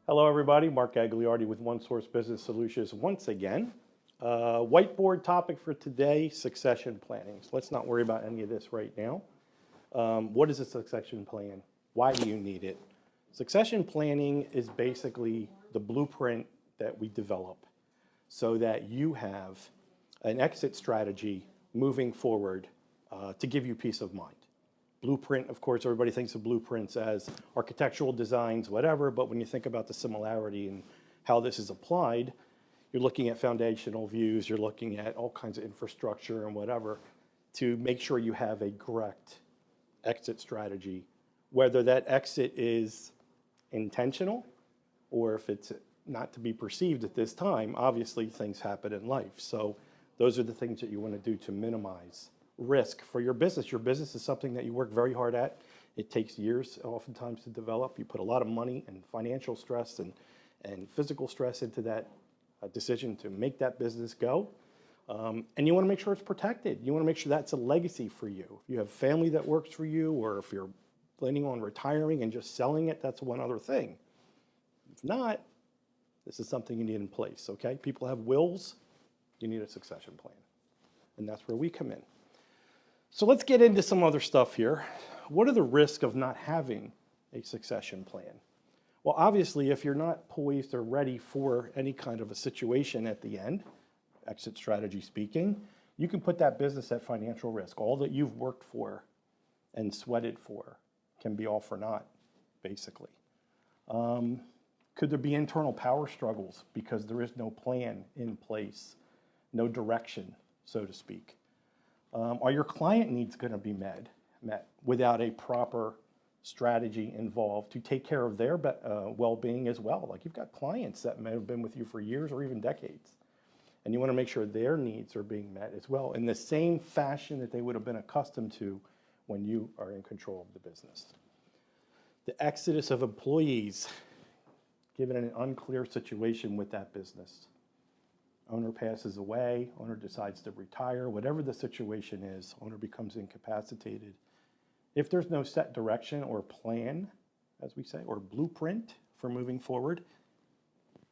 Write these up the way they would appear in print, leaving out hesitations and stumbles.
Hello, everybody. Mark Gagliardi with OneSource Business Solutions once again. Whiteboard topic for today, succession planning. So let's not worry about any of this right now. What is a succession plan? Why do you need it? Succession planning is basically the blueprint that we develop so that you have an exit strategy moving forward to give you peace of mind. Blueprint, of course, everybody thinks of blueprints as architectural designs, whatever, but when you think about the similarity and how this is applied, you're looking at foundational views, you're looking at all kinds of infrastructure and whatever to make sure you have a correct exit strategy, whether that exit is intentional or if it's not to be perceived at this time. Obviously, things happen in life. So those are the things that you want to do to minimize risk for your business. Your business is something that you work very hard at. It takes years oftentimes to develop. You put a lot of money and financial stress and physical stress into that decision to make that business go. And you want to make sure it's protected. You want to make sure that's a legacy for you. If you have family that works for you, or if you're planning on retiring and just selling it, that's one other thing. If not, this is something you need in place, okay? People have wills, you need a succession plan. And that's where we come in. So let's get into some other stuff here. What are the risks of not having a succession plan? Well, obviously, if you're not poised or ready for any kind of a situation at the end, exit strategy speaking, you can put that business at financial risk. All that you've worked for and sweated for can be all for naught, basically. Could there be internal power struggles because there is no plan in place, no direction, so to speak? Are your client needs going to be met without a proper strategy involved to take care of their well-being as well? Like, you've got clients that may have been with you for years or even decades, and you want to make sure their needs are being met as well in the same fashion that they would have been accustomed to when you are in control of the business. The exodus of employees, given an unclear situation with that business. Owner passes away, owner decides to retire, whatever the situation is, owner becomes incapacitated. If there's no set direction or plan, as we say, or blueprint for moving forward,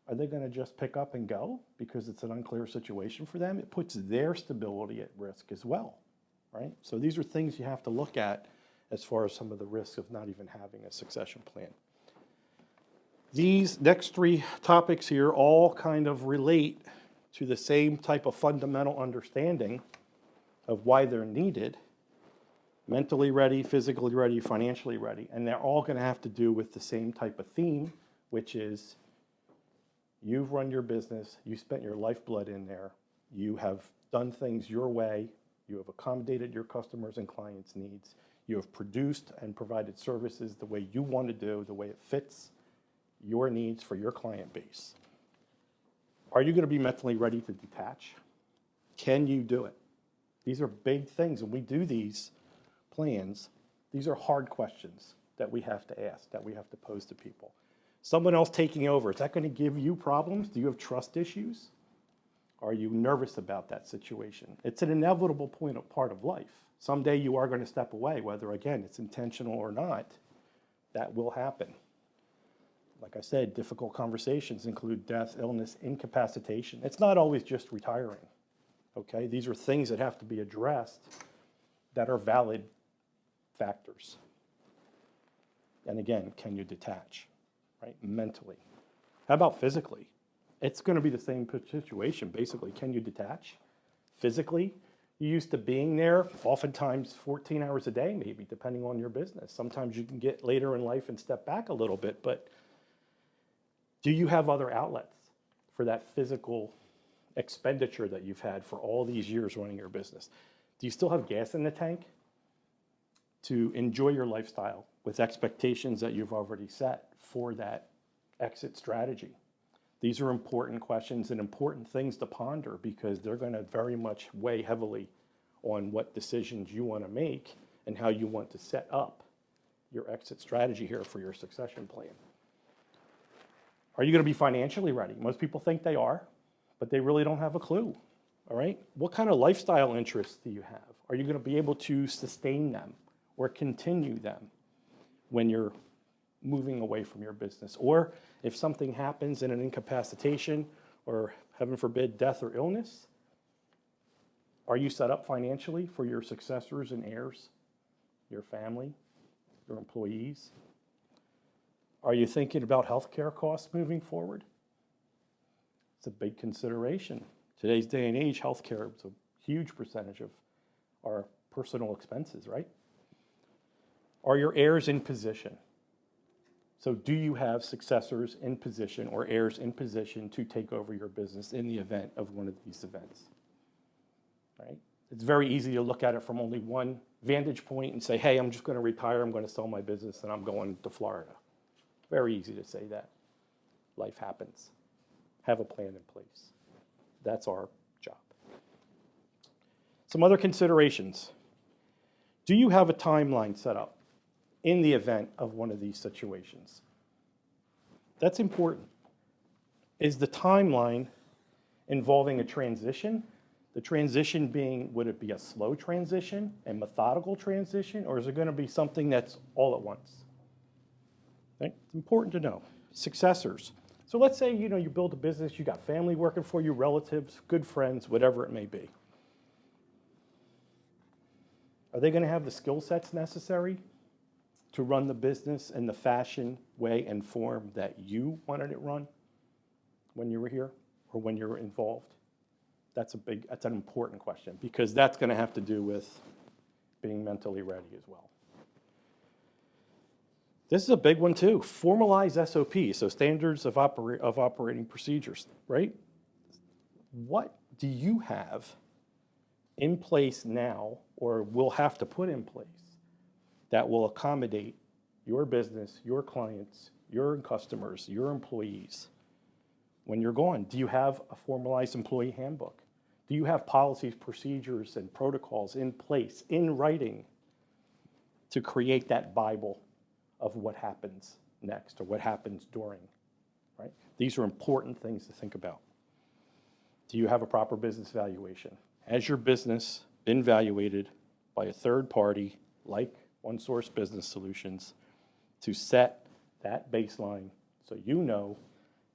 are they going to just pick up and go because it's an unclear situation for them? It puts their stability at risk as well, right? So these are things you have to look at as far as some of the risks of not even having a succession plan. These next three topics here all kind of relate to the same type of fundamental understanding of why they're needed: mentally ready, physically ready, financially ready. And they're all going to have to do with the same type of theme, which is you've run your business, you spent your lifeblood in there, you have done things your way, you have accommodated your customers' and clients' needs, you have produced and provided services the way you want to do, the way it fits your needs for your client base. Are you going to be mentally ready to detach? Can you do it? These are big things. When we do these plans, these are hard questions that we have to ask, that we have to pose to people. Someone else taking over, is that going to give you problems? Do you have trust issues? Are you nervous about that situation? It's an inevitable part of life. Someday you are going to step away, whether, again, it's intentional or not. That will happen. Like I said, difficult conversations include death, illness, incapacitation. It's not always just retiring, okay? These are things that have to be addressed that are valid factors. And again, can you detach, right? Mentally. How about physically? It's going to be the same situation, basically. Can you detach? Physically, you're used to being there, oftentimes 14 hours a day, maybe, depending on your business. Sometimes you can get later in life and step back a little bit, but do you have other outlets for that physical expenditure that you've had for all these years running your business? Do you still have gas in the tank to enjoy your lifestyle with expectations that you've already set for that exit strategy? These are important questions and important things to ponder because they're going to very much weigh heavily on what decisions you want to make and how you want to set up your exit strategy here for your succession plan. Are you going to be financially ready? Most people think they are, but they really don't have a clue, all right? What kind of lifestyle interests do you have? Are you going to be able to sustain them or continue them when you're moving away from your business? Or if something happens in an incapacitation or, heaven forbid, death or illness, are you set up financially for your successors and heirs, your family, your employees? Are you thinking about healthcare costs moving forward? It's a big consideration. Today's day and age, healthcare is a huge percentage of our personal expenses, right? Are your heirs in position? So do you have successors in position or heirs in position to take over your business in the event of one of these events? Right? It's very easy to look at it from only one vantage point and say, hey, I'm just going to retire, I'm going to sell my business, and I'm going to Florida. Very easy to say that. Life happens. Have a plan in place. That's our job. Some other considerations. Do you have a timeline set up in the event of one of these situations? That's important. Is the timeline involving a transition? The transition being, would it be a slow transition, a methodical transition, or is it going to be something that's all at once? Okay? It's important to know. Successors. So let's say, you build a business, you got family working for you, relatives, good friends, whatever it may be. Are they going to have the skill sets necessary to run the business in the fashion, way, and form that you wanted it run when you were here or when you were involved? That's an important question, because that's going to have to do with being mentally ready as well. This is a big one too. Formalize SOP, so standards of operating procedures, right? What do you have in place now, or will have to put in place, that will accommodate your business, your clients, your customers, your employees when you're gone? Do you have a formalized employee handbook? Do you have policies, procedures, and protocols in place, in writing, to create that Bible of what happens next or what happens during, right? These are important things to think about. Do you have a proper business valuation? Has your business been evaluated by a third party like OneSource Business Solutions to set that baseline so you know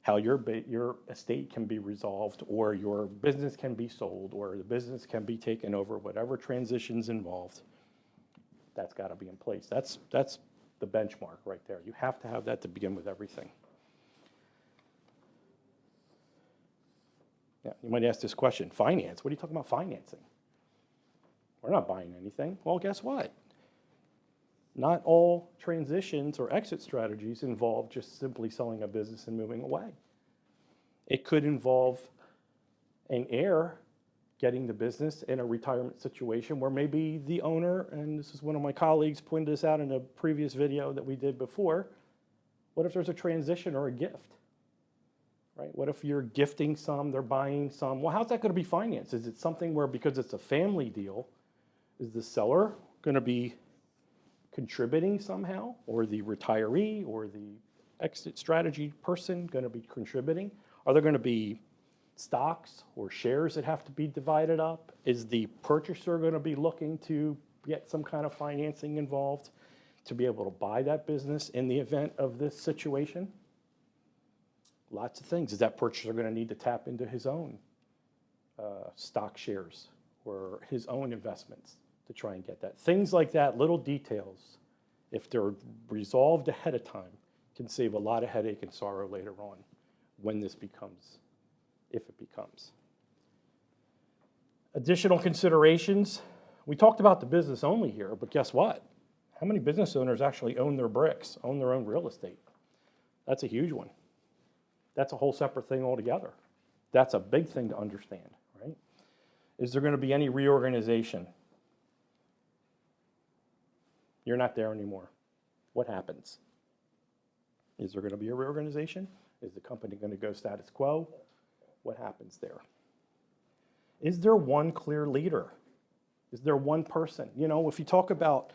how your estate can be resolved, or your business can be sold, or the business can be taken over, whatever transition's involved? That's got to be in place. That's the benchmark right there. You have to have that to begin with everything. Yeah, you might ask this question, finance, what are you talking about financing? We're not buying anything. Well, guess what? Not all transitions or exit strategies involve just simply selling a business and moving away. It could involve an heir getting the business in a retirement situation where maybe the owner, and this is one of my colleagues pointed this out in a previous video that we did before, what if there's a transition or a gift? Right? What if you're gifting some, they're buying some? Well, how's that going to be financed? Is it something where, because it's a family deal, is the seller going to be contributing somehow, or the retiree or the exit strategy person going to be contributing? Are there going to be stocks or shares that have to be divided up? Is the purchaser going to be looking to get some kind of financing involved to be able to buy that business in the event of this situation? Lots of things. Is that purchaser going to need to tap into his own stock shares or his own investments to try and get that? Things like that, little details, if they're resolved ahead of time, can save a lot of headache and sorrow later on when this becomes, if it becomes. Additional considerations. We talked about the business only here, but guess what? How many business owners actually own their bricks, own their own real estate? That's a huge one. That's a whole separate thing altogether. That's a big thing to understand, right? Is there going to be any reorganization? You're not there anymore. What happens? Is there going to be a reorganization? Is the company going to go status quo? What happens there? Is there one clear leader? Is there one person? If you talk about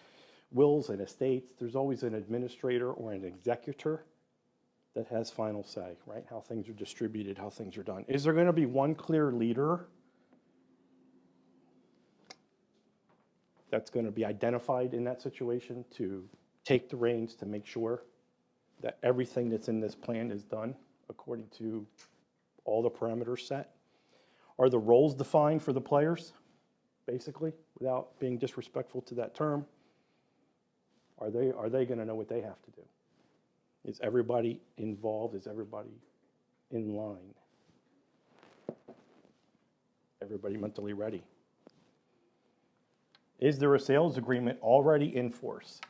wills and estates, there's always an administrator or an executor that has final say, right? How things are distributed, how things are done. Is there going to be one clear leader that's going to be identified in that situation to take the reins to make sure that everything that's in this plan is done according to all the parameters set? Are the roles defined for the players, basically, without being disrespectful to that term? Are they going to know what they have to do? Is everybody involved? Is everybody in line? Everybody mentally ready? Is there a sales agreement already in force?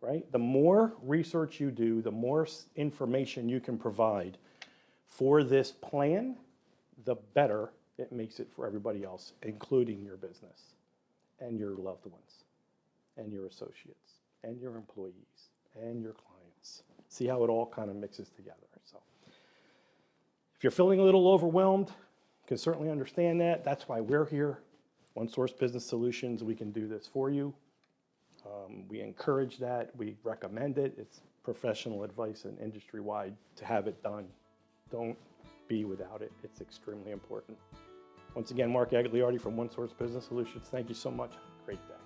Right? The more research you do, the more information you can provide for this plan, the better it makes it for everybody else, including your business and your loved ones and your associates and your employees and your clients. See how it all kind of mixes together. So if you're feeling a little overwhelmed, you can certainly understand that. That's why we're here. OneSource Business Solutions, we can do this for you. We encourage that. We recommend it. It's professional advice and industry-wide to have it done. Don't be without it. It's extremely important. Once again, Mark Agliardi from OneSource Business Solutions. Thank you so much. Have a great day.